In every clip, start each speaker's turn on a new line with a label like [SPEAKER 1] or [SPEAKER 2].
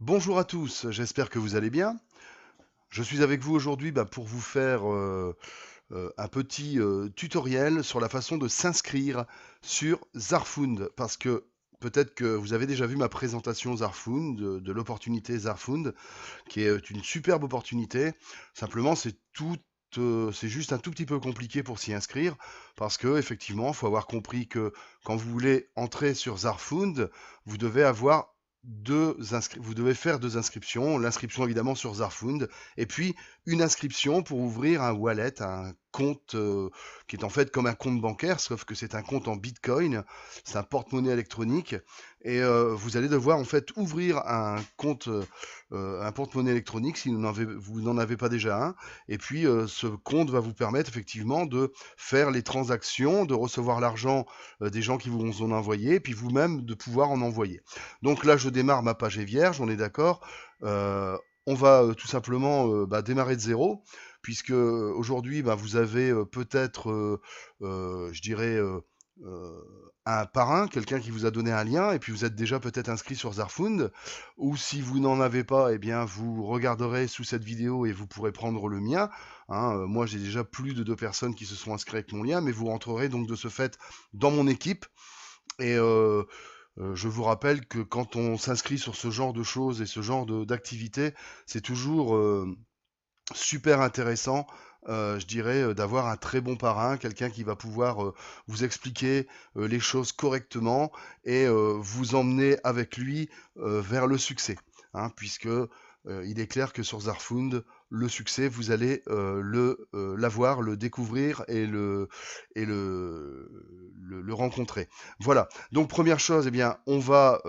[SPEAKER 1] Bonjour à tous, j'espère que vous allez bien. Je suis avec vous aujourd'hui pour vous faire un petit tutoriel sur la façon de s'inscrire sur Zarfund. Parce que peut-être que vous avez déjà vu ma présentation Zarfund, de l'opportunité Zarfund, qui est une superbe opportunité. Simplement, c'est juste un tout petit peu compliqué pour s'y inscrire parce que effectivement, il faut avoir compris que quand vous voulez entrer sur Zarfund, vous devez avoir vous devez faire deux inscriptions, l'inscription évidemment sur Zarfund, et puis une inscription pour ouvrir un wallet, un compte qui est en fait comme un compte bancaire, sauf que c'est un compte en Bitcoin, c'est un porte-monnaie électronique, et vous allez devoir en fait ouvrir un porte-monnaie électronique si vous n'en avez pas déjà un. Et puis, ce compte va vous permettre effectivement de faire les transactions, de recevoir l'argent des gens qui vous ont envoyé, et puis vous-même de pouvoir en envoyer. Donc là, je démarre, ma page est vierge, on est d'accord. Euh, on va tout simplement démarrer de zéro, puisque aujourd'hui, vous avez peut-être, je dirais, euh, un parrain, quelqu'un qui vous a donné un lien, et puis vous êtes déjà peut-être inscrit sur Zarfund, ou si vous n'en avez pas, eh bien vous regarderez sous cette vidéo et vous pourrez prendre le mien. Hein, moi j'ai déjà plus de 2 personnes qui se sont inscrites avec mon lien, mais vous rentrerez donc de ce fait dans mon équipe. Et je vous rappelle que quand on s'inscrit sur ce genre de choses et ce genre d'activités, c'est toujours super intéressant, je dirais, d'avoir un très bon parrain, quelqu'un qui va pouvoir vous expliquer les choses correctement et vous emmener avec lui vers le succès. Hein, puisque il est clair que sur Zarfund, le succès, vous allez l'avoir, le découvrir et le rencontrer. Voilà. Donc première chose, eh bien, on va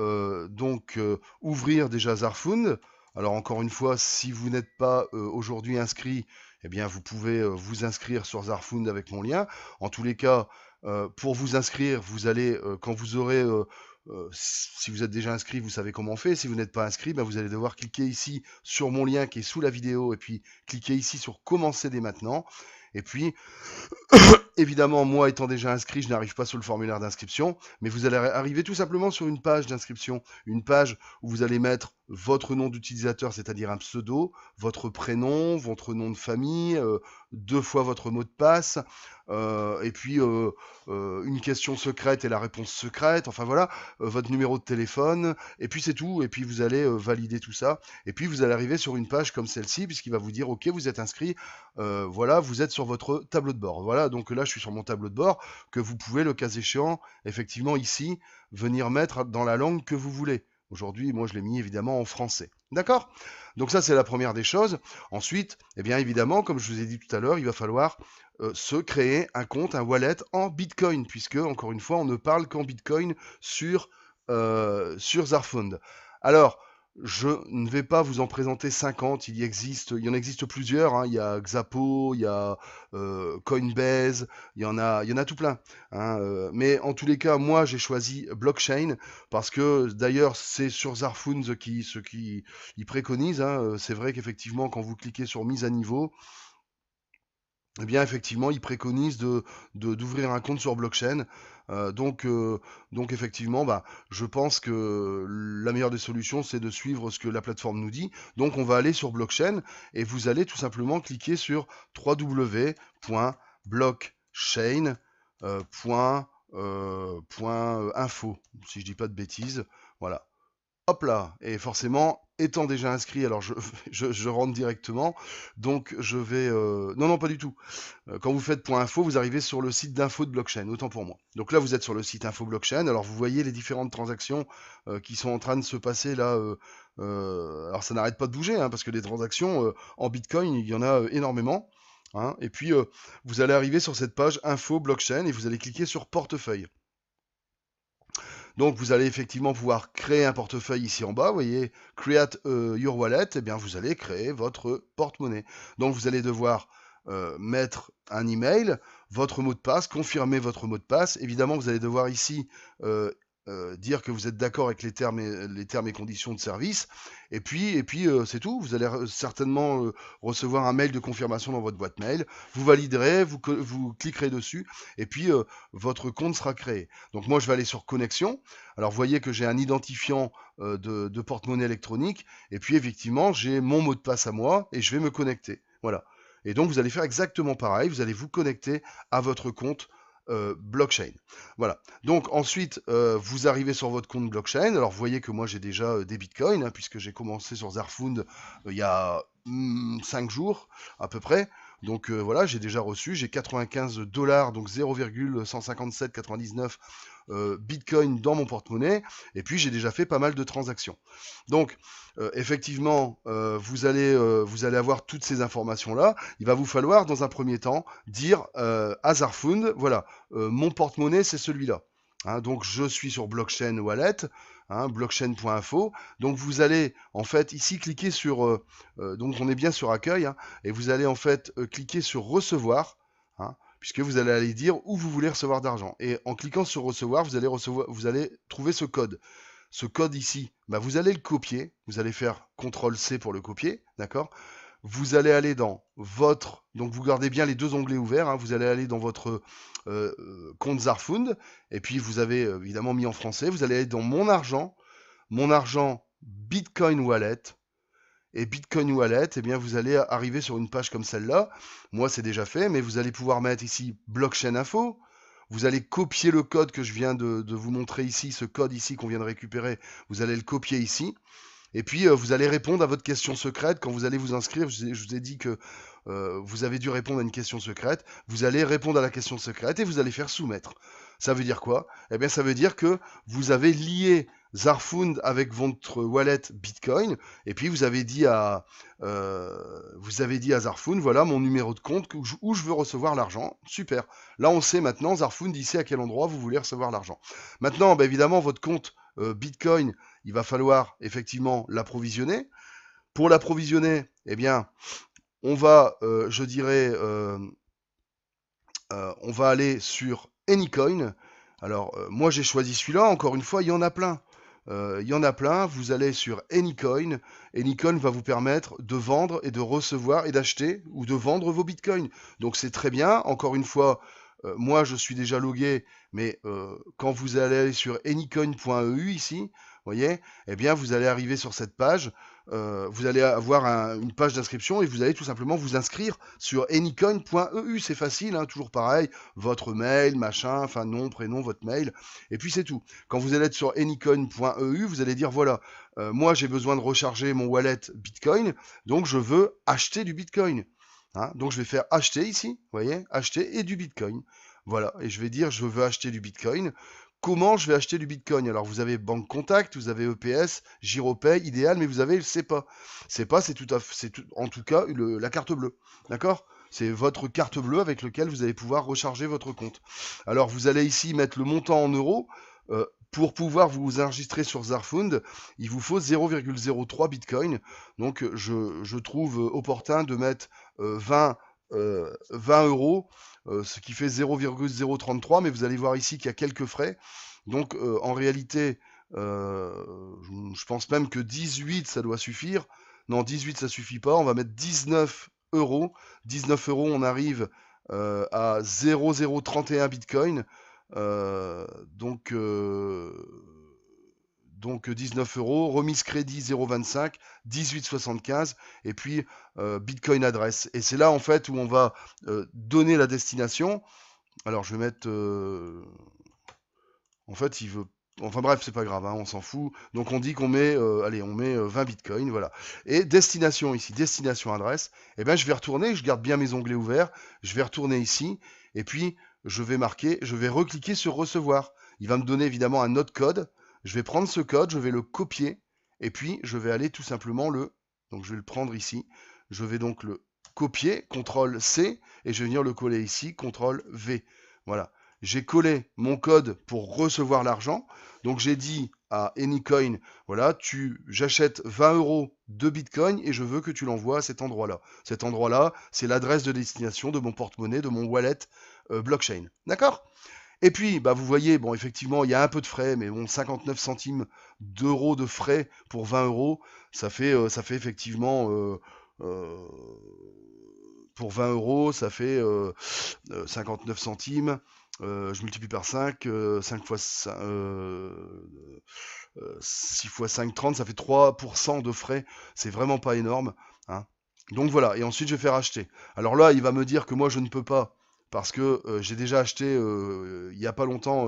[SPEAKER 1] ouvrir déjà Zarfund. Alors encore une fois, si vous n'êtes pas aujourd'hui inscrit, eh bien vous pouvez vous inscrire sur Zarfund avec mon lien. En tous les cas, pour vous inscrire, vous allez, quand vous aurez, si vous êtes déjà inscrit, vous savez comment on fait. Si vous n'êtes pas inscrit, vous allez devoir cliquer ici sur mon lien qui est sous la vidéo et puis cliquer ici sur commencer dès maintenant. Et puis, évidemment, moi étant déjà inscrit, je n'arrive pas sur le formulaire d'inscription, mais vous allez arriver tout simplement sur une page d'inscription, une page où vous allez mettre votre nom d'utilisateur, c'est-à-dire un pseudo, votre prénom, votre nom de famille, 2 fois votre mot de passe, et puis une question secrète et la réponse secrète, enfin voilà, votre numéro de téléphone, et puis c'est tout, et puis vous allez valider tout ça, et puis vous allez arriver sur une page comme celle-ci, puisqu'il va vous dire, ok, vous êtes inscrit, voilà, vous êtes sur votre tableau de bord. Voilà, donc là, je suis sur mon tableau de bord que vous pouvez, le cas échéant, effectivement, ici, venir mettre dans la langue que vous voulez. Aujourd'hui, moi, je l'ai mis évidemment en français. D'accord? Donc ça, c'est la première des choses. Ensuite, eh bien évidemment, comme je vous ai dit tout à l'heure, il va falloir se créer un compte, un wallet en Bitcoin, puisque, encore une fois, on ne parle qu'en Bitcoin sur Zarfund. Alors, je ne vais pas vous en présenter 50, il y en existe plusieurs, hein. Il y a Xapo, il y a Coinbase, il y en a tout plein. Hein. Mais en tous les cas, moi j'ai choisi blockchain parce que d'ailleurs c'est sur Zarfund ce qui y préconise. Hein. C'est vrai qu'effectivement quand vous cliquez sur mise à niveau, eh bien, effectivement, ils préconisent d'ouvrir un compte sur blockchain. Euh, donc, euh, donc, effectivement, je pense que la meilleure des solutions, c'est de suivre ce que la plateforme nous dit. Donc, on va aller sur blockchain et vous allez tout simplement cliquer sur www.blockchain.info, si je dis pas de bêtises. Voilà. Hop là, et forcément, étant déjà inscrit, alors je rentre directement, donc je vais... Non, non, pas du tout. Quand vous faites .info, vous arrivez sur le site d'info de blockchain, autant pour moi. Donc là, vous êtes sur le site info blockchain, alors vous voyez les différentes transactions qui sont en train de se passer là. Alors ça n'arrête pas de bouger, hein, parce que des transactions en Bitcoin, il y en a énormément. Hein, et puis, vous allez arriver sur cette page info blockchain et vous allez cliquer sur portefeuille. Donc vous allez effectivement pouvoir créer un portefeuille ici en bas, vous voyez, Create Your Wallet, et bien vous allez créer votre porte-monnaie. Donc vous allez devoir mettre un email, votre mot de passe, confirmer votre mot de passe. Évidemment, vous allez devoir ici dire que vous êtes d'accord avec les termes et conditions de service, et puis c'est tout. Vous allez certainement recevoir un mail de confirmation dans votre boîte mail, vous validerez, vous cliquerez dessus, et puis votre compte sera créé. Donc moi je vais aller sur connexion. Alors vous voyez que j'ai un identifiant de porte-monnaie électronique, et puis effectivement j'ai mon mot de passe à moi, et je vais me connecter. Voilà. Et donc vous allez faire exactement pareil, vous allez vous connecter à votre compte blockchain. Voilà. Donc ensuite, vous arrivez sur votre compte blockchain. Alors vous voyez que moi j'ai déjà des bitcoins, hein, puisque j'ai commencé sur Zarfund il y a 5 jours à peu près. Donc voilà, j'ai déjà reçu, j'ai 95 $, donc 0,15799 bitcoin dans mon porte-monnaie, et puis j'ai déjà fait pas mal de transactions. Donc effectivement, vous allez avoir toutes ces informations-là. Il va vous falloir, dans un premier temps, dire à Zarfund, voilà, mon porte-monnaie, c'est celui-là. Hein, donc je suis sur Blockchain Wallet, hein, blockchain.info. Donc vous allez en fait ici cliquer sur, donc on est bien sur accueil, hein, et vous allez en fait cliquer sur recevoir, hein, puisque vous allez aller dire où vous voulez recevoir d'argent. Et en cliquant sur recevoir, vous allez trouver ce code. Ce code ici, bah vous allez le copier, vous allez faire CTRL-C pour le copier, d'accord? Vous allez aller dans votre, donc vous gardez bien les deux onglets ouverts, hein, vous allez aller dans votre compte Zarfund, et puis vous avez évidemment mis en français, vous allez aller dans mon argent Bitcoin Wallet, et Bitcoin Wallet, eh bien vous allez arriver sur une page comme celle-là. Moi c'est déjà fait, mais vous allez pouvoir mettre ici Blockchain Info. Vous allez copier le code que je viens de vous montrer ici, ce code ici qu'on vient de récupérer, vous allez le copier ici. Et puis, vous allez répondre à votre question secrète. Quand vous allez vous inscrire, je vous ai dit que vous avez dû répondre à une question secrète. Vous allez répondre à la question secrète et vous allez faire soumettre. Ça veut dire quoi? Eh bien, ça veut dire que vous avez lié Zarfund avec votre wallet Bitcoin. Et puis, vous avez dit à Zarfund, voilà mon numéro de compte où je veux recevoir l'argent. Super. Là, on sait maintenant, Zarfund, ici à quel endroit vous voulez recevoir l'argent. Maintenant, bah, évidemment, votre compte Bitcoin, il va falloir effectivement l'approvisionner. Pour l'approvisionner, eh bien, on va, on va aller sur Anycoin. Alors, moi, j'ai choisi celui-là. Encore une fois, il y en a plein. Vous allez sur Anycoin. Anycoin va vous permettre de vendre et de recevoir et d'acheter ou de vendre vos bitcoins. Donc, c'est très bien. Encore une fois, moi, je suis déjà logué, mais quand vous allez aller sur anycoin.eu ici, voyez, eh bien, vous allez arriver sur cette page. Vous allez avoir une page d'inscription et vous allez tout simplement vous inscrire sur anycoin.eu. C'est facile, hein, toujours pareil. Votre mail, machin, enfin nom, prénom, votre mail. Et puis c'est tout. Quand vous allez être sur anycoin.eu, vous allez dire voilà, moi j'ai besoin de recharger mon wallet Bitcoin, donc je veux acheter du Bitcoin. Hein, donc je vais faire acheter ici, vous voyez, acheter et du Bitcoin. Voilà, et je vais dire je veux acheter du Bitcoin. Comment je vais acheter du Bitcoin? Alors vous avez Banque Contact, vous avez EPS, Giropay, Idéal, mais vous avez le SEPA. SEPA, c'est en tout cas la carte bleue. D'accord? C'est votre carte bleue avec laquelle vous allez pouvoir recharger votre compte. Alors vous allez ici mettre le montant en euros. Pour pouvoir vous enregistrer sur Zarfund, il vous faut 0,03 Bitcoin. Donc je trouve opportun de mettre 20 euros, ce qui fait 0,033, mais vous allez voir ici qu'il y a quelques frais. Donc en réalité, je pense même que 18 ça doit suffire. Non, 18 ça suffit pas, on va mettre 19 euros. 19 euros, on arrive à 0,031 Bitcoin. Donc 19 euros, remise crédit 0,25, 18,75 et puis Bitcoin adresse. Et c'est là en fait où on va donner la destination. Alors je vais mettre... en fait il veut... Enfin bref, c'est pas grave, hein, on s'en fout. Donc on dit qu'on met, allez, on met 20 bitcoins, voilà. Et destination ici, destination adresse. Et bien je vais retourner, je garde bien mes onglets ouverts. Je vais retourner ici et puis je vais recliquer sur recevoir. Il va me donner évidemment un autre code. Je vais prendre ce code, je vais le copier et puis je vais aller tout simplement donc je vais le prendre ici. Je vais donc le copier, CTRL-C et je vais venir le coller ici, CTRL-V. Voilà. J'ai collé mon code pour recevoir l'argent. Donc j'ai dit à Anycoin, voilà, j'achète 20 euros de Bitcoin et je veux que tu l'envoies à cet endroit-là. Cet endroit-là, c'est l'adresse de destination de mon porte-monnaie, de mon wallet blockchain. D'accord? Et puis, bah, vous voyez, bon, effectivement, il y a un peu de frais, mais bon, 59 centimes d'euros de frais pour 20 euros, ça fait effectivement, euh, pour 20 euros, ça fait 59 centimes. Je multiplie par 5, 5 fois 5, 6 fois 5, 30, ça fait 3% de frais. C'est vraiment pas énorme, hein. Donc voilà, et ensuite je vais faire acheter. Alors là, il va me dire que moi je ne peux pas, parce que j'ai déjà acheté il n'y a pas longtemps,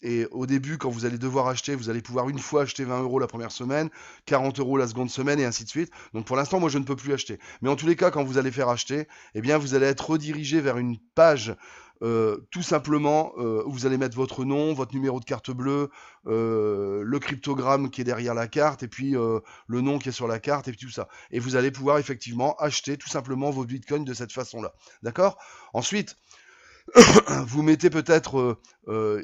[SPEAKER 1] et au début, quand vous allez devoir acheter, vous allez pouvoir une fois acheter 20 euros la première semaine, 40 euros la seconde semaine, et ainsi de suite. Donc pour l'instant, moi je ne peux plus acheter. Mais en tous les cas, quand vous allez faire acheter, eh bien vous allez être redirigé vers une page tout simplement où vous allez mettre votre nom, votre numéro de carte bleue, le cryptogramme qui est derrière la carte, et puis le nom qui est sur la carte, et puis tout ça. Et vous allez pouvoir effectivement acheter tout simplement vos bitcoins de cette façon-là. D'accord? Ensuite, vous mettez peut-être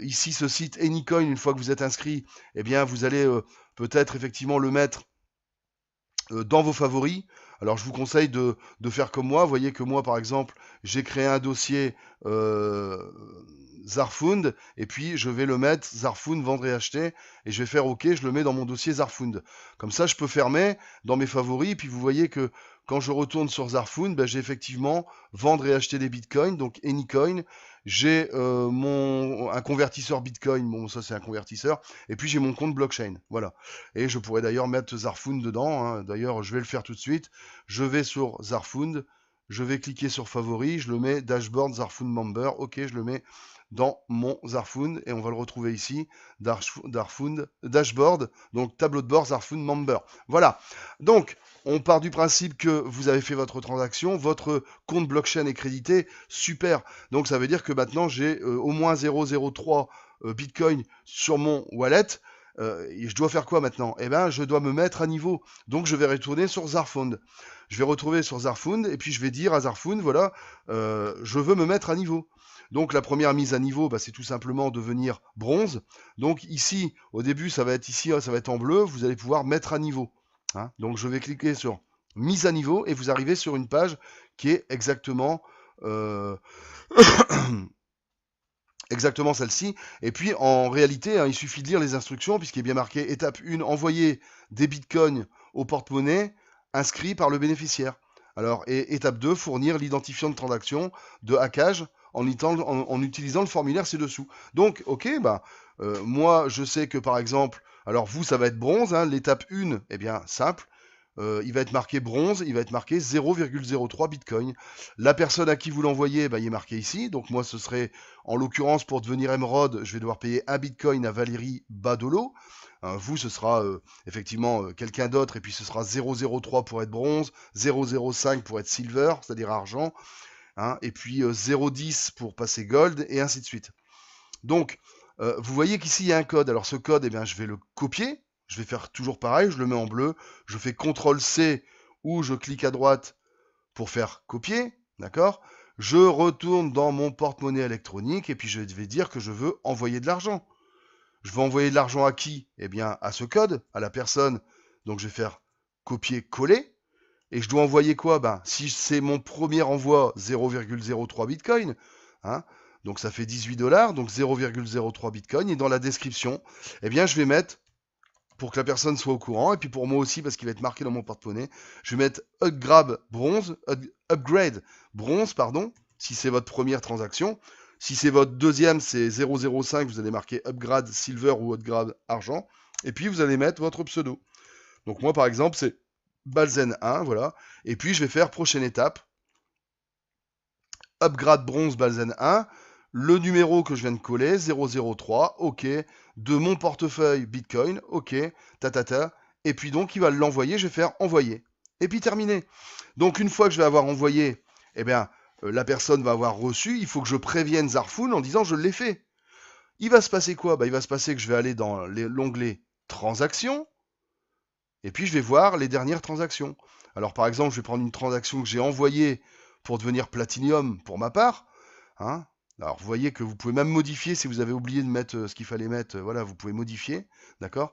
[SPEAKER 1] ici ce site Anycoin, une fois que vous êtes inscrit, eh bien vous allez peut-être effectivement le mettre dans vos favoris. Alors je vous conseille de faire comme moi. Vous voyez que moi par exemple, j'ai créé un dossier Zarfund, et puis je vais le mettre Zarfund vendre et acheter, et je vais faire OK, je le mets dans mon dossier Zarfund. Comme ça je peux fermer dans mes favoris, et puis vous voyez que quand je retourne sur Zarfund, ben, j'ai effectivement vendre et acheter des bitcoins, donc Anycoin. J'ai un convertisseur bitcoin, bon ça c'est un convertisseur, et puis j'ai mon compte blockchain, voilà. Et je pourrais d'ailleurs mettre Zarfund dedans, hein. D'ailleurs je vais le faire tout de suite. Je vais sur Zarfund, je vais cliquer sur favoris, je le mets dashboard Zarfund member, ok, je le mets dans mon Zarfund, et on va le retrouver ici, Zarfund, dashboard, donc tableau de bord Zarfund member. Voilà, donc on part du principe que vous avez fait votre transaction, votre compte blockchain est crédité, super. Donc ça veut dire que maintenant j'ai au moins 0,03 Bitcoin sur mon wallet. Et je dois faire quoi maintenant? Eh bien, je dois me mettre à niveau. Donc je vais retourner sur Zarfund. Je vais retrouver sur Zarfund, et puis je vais dire à Zarfund, voilà, je veux me mettre à niveau. Donc la première mise à niveau, bah, c'est tout simplement devenir bronze. Donc ici, au début, ça va être ici, ça va être en bleu. Vous allez pouvoir mettre à niveau, hein. Donc je vais cliquer sur mise à niveau, et vous arrivez sur une page qui est exactement exactement celle-ci. Et puis en réalité, hein, il suffit de lire les instructions, puisqu'il est bien marqué étape 1, envoyer des bitcoins au porte-monnaie inscrit par le bénéficiaire. Alors, et étape 2, fournir l'identifiant de transaction de hackage en utilisant le formulaire ci-dessous. Donc, ok, bah, moi je sais que par exemple, alors vous ça va être bronze, hein, l'étape 1, eh bien simple. Il va être marqué bronze, il va être marqué 0,03 bitcoin. La personne à qui vous l'envoyez, bah, il est marqué ici. Donc moi, ce serait, en l'occurrence, pour devenir émeraude, je vais devoir payer 1 bitcoin à Valérie Badolo. Vous, ce sera effectivement quelqu'un d'autre, et puis ce sera 0,03 pour être bronze, 0,05 pour être silver, c'est-à-dire argent, hein, et puis 0,10 pour passer gold, et ainsi de suite. Donc, vous voyez qu'ici, il y a un code. Alors ce code, eh bien, je vais le copier. Je vais faire toujours pareil, je le mets en bleu, je fais CTRL-C ou je clique à droite pour faire copier, d'accord? Je retourne dans mon porte-monnaie électronique, et puis je vais dire que je veux envoyer de l'argent. Je veux envoyer de l'argent à qui? Eh bien, à ce code, à la personne. Donc je vais faire copier-coller. Et je dois envoyer quoi? Ben, si c'est mon premier envoi, 0,03 bitcoin, hein, donc ça fait 18 $, donc 0,03 bitcoin. Et dans la description, eh bien, je vais mettre, pour que la personne soit au courant, et puis pour moi aussi, parce qu'il va être marqué dans mon porte-monnaie, je vais mettre upgrade bronze, pardon, si c'est votre première transaction. Si c'est votre deuxième, c'est 0,05, vous allez marquer upgrade silver ou upgrade argent, et puis vous allez mettre votre pseudo. Donc moi, par exemple, c'est Balzen 1, voilà, et puis je vais faire prochaine étape, upgrade bronze Balzen 1, le numéro que je viens de coller, 003, ok, de mon portefeuille Bitcoin, ok, tatata, et puis donc il va l'envoyer, je vais faire envoyer, et puis terminé. Donc une fois que je vais avoir envoyé, eh bien, la personne va avoir reçu, il faut que je prévienne Zarfund en disant je l'ai fait. Il va se passer quoi? Bah, il va se passer que je vais aller dans l'onglet transactions, et puis je vais voir les dernières transactions. Alors par exemple, je vais prendre une transaction que j'ai envoyée pour devenir Platinium pour ma part, hein. Alors vous voyez que vous pouvez même modifier si vous avez oublié de mettre ce qu'il fallait mettre, voilà, vous pouvez modifier, d'accord?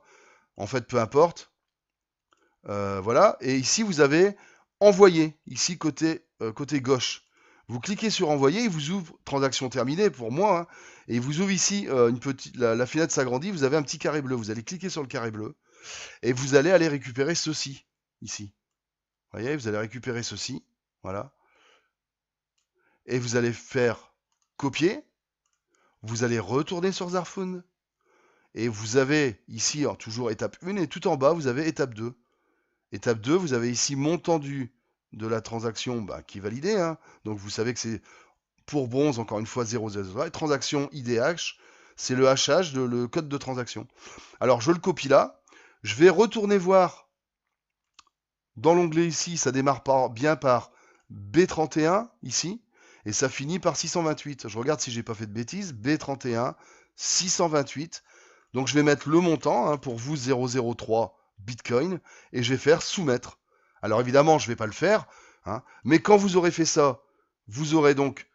[SPEAKER 1] En fait, peu importe. Voilà, et ici vous avez envoyé, ici côté gauche. Vous cliquez sur envoyer, il vous ouvre transaction terminée pour moi, hein, et il vous ouvre ici la fenêtre s'agrandit, vous avez un petit carré bleu. Vous allez cliquer sur le carré bleu et vous allez aller récupérer ceci ici. Vous voyez, vous allez récupérer ceci, voilà, et vous allez faire copier. Vous allez retourner sur Zarfund et vous avez ici alors, toujours étape 1 et tout en bas vous avez étape 2. Étape 2, vous avez ici montant dû de la transaction qui est validé, hein. Donc vous savez que c'est pour bronze, encore une fois 0,0. Et transaction IDH, c'est le hachage, le code de transaction. Alors je le copie là, je vais retourner voir dans l'onglet ici, ça démarre bien par B31 ici, et ça finit par 628. Je regarde si j'ai pas fait de bêtises, B31, 628. Donc je vais mettre le montant, hein, pour vous 003 Bitcoin, et je vais faire soumettre. Alors évidemment, je ne vais pas le faire, hein, mais quand vous aurez fait ça, vous aurez donc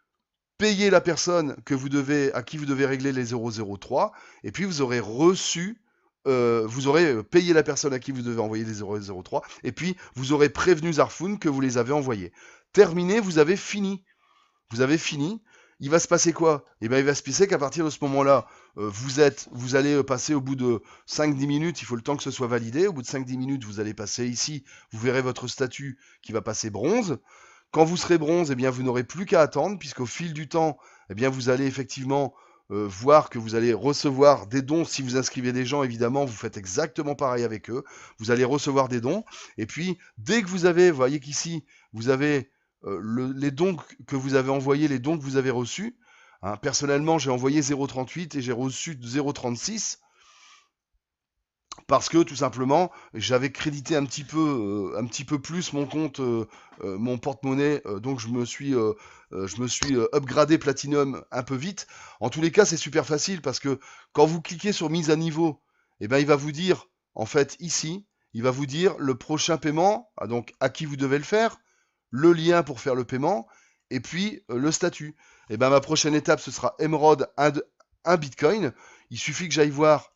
[SPEAKER 1] payé la personne à qui vous devez régler les 003, et puis vous aurez reçu, vous aurez payé la personne à qui vous devez envoyer les 003, et puis vous aurez prévenu Zarfund que vous les avez envoyés. Terminé, vous avez fini. Vous avez fini. Il va se passer quoi? Eh bien, il va se passer qu'à partir de ce moment-là, vous allez passer au bout de 5-10 minutes, il faut le temps que ce soit validé. Au bout de 5-10 minutes, vous allez passer ici, vous verrez votre statut qui va passer bronze. Quand vous serez bronze, eh bien, vous n'aurez plus qu'à attendre, puisqu'au fil du temps, eh bien, vous allez effectivement voir que vous allez recevoir des dons. Si vous inscrivez des gens, évidemment, vous faites exactement pareil avec eux. Vous allez recevoir des dons. Et puis, dès que vous avez, vous voyez qu'ici, vous avez les dons que vous avez envoyés, les dons que vous avez reçus. Hein, personnellement, j'ai envoyé 0,38 et j'ai reçu 0,36 parce que tout simplement, j'avais crédité un petit peu plus mon compte, mon porte-monnaie, donc je me suis upgradé Platinum un peu vite. En tous les cas, c'est super facile parce que quand vous cliquez sur mise à niveau, eh ben, il va vous dire, en fait, ici, il va vous dire le prochain paiement, donc à qui vous devez le faire, le lien pour faire le paiement, et puis le statut. Et ben ma prochaine étape, ce sera Emerald 1 Bitcoin. Il suffit que j'aille voir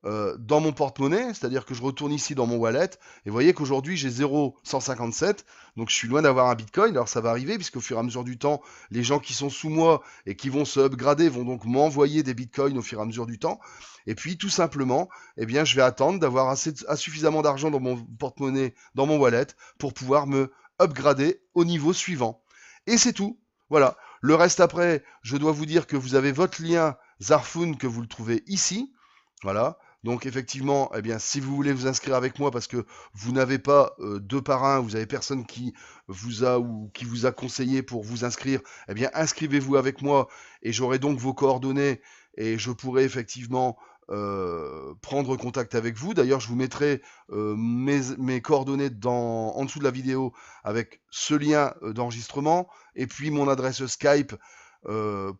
[SPEAKER 1] dans mon porte-monnaie, c'est-à-dire que je retourne ici dans mon wallet, et vous voyez qu'aujourd'hui j'ai 0,157, donc je suis loin d'avoir un Bitcoin. Alors ça va arriver, puisqu'au fur et à mesure du temps, les gens qui sont sous moi et qui vont se upgrader vont donc m'envoyer des Bitcoins au fur et à mesure du temps. Et puis tout simplement, eh bien, je vais attendre d'avoir suffisamment d'argent dans mon porte-monnaie, dans mon wallet, pour pouvoir me upgrader au niveau suivant. Et c'est tout. Voilà. Le reste après, je dois vous dire que vous avez votre lien Zarfund que vous le trouvez ici. Voilà. Donc effectivement, eh bien, si vous voulez vous inscrire avec moi parce que vous n'avez pas de parrain, vous avez personne qui vous a conseillé pour vous inscrire, eh bien inscrivez-vous avec moi et j'aurai donc vos coordonnées et je pourrai effectivement prendre contact avec vous. D'ailleurs, je vous mettrai mes coordonnées en dessous de la vidéo avec ce lien d'enregistrement et puis mon adresse Skype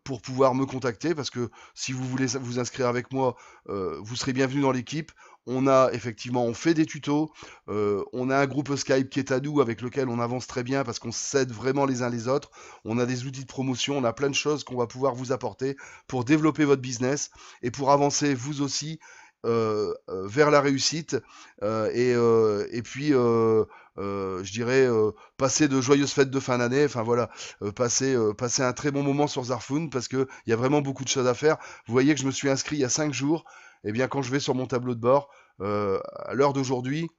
[SPEAKER 1] pour pouvoir me contacter, parce que si vous voulez vous inscrire avec moi, vous serez bienvenu dans l'équipe. On fait des tutos, on a un groupe Skype qui est à nous, avec lequel on avance très bien, parce qu'on s'aide vraiment les uns les autres. On a des outils de promotion, on a plein de choses qu'on va pouvoir vous apporter pour développer votre business et pour avancer vous aussi vers la réussite et puis je dirais passer de joyeuses fêtes de fin d'année, enfin voilà, passer un très bon moment sur Zarfund, parce que il y a vraiment beaucoup de choses à faire. Vous voyez que je me suis inscrit il y a 5 jours, et bien quand je vais sur mon tableau de bord à l'heure d'aujourd'hui,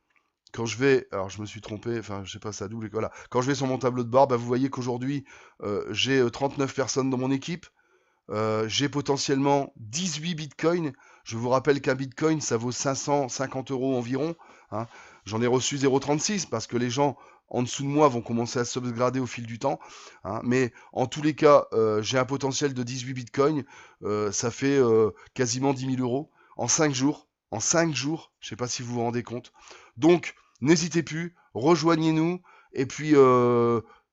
[SPEAKER 1] quand je vais, alors je me suis trompé, enfin je sais pas, ça double, voilà, quand je vais sur mon tableau de bord, vous voyez qu'aujourd'hui j'ai 39 personnes dans mon équipe. J'ai potentiellement 18 bitcoins. Je vous rappelle qu'un bitcoin, ça vaut 550 € environ. Hein. J'en ai reçu 0,36 parce que les gens en dessous de moi vont commencer à subgrader au fil du temps. Hein. Mais en tous les cas, j'ai un potentiel de 18 bitcoins. Ça fait quasiment 10 000 € en 5 jours. En 5 jours, je ne sais pas si vous vous rendez compte. Donc, n'hésitez plus, rejoignez-nous. Et puis,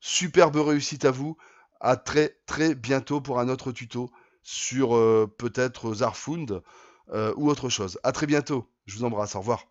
[SPEAKER 1] superbe réussite à vous. À très très bientôt pour un autre tuto sur peut-être Zarfund ou autre chose. À très bientôt. Je vous embrasse. Au revoir.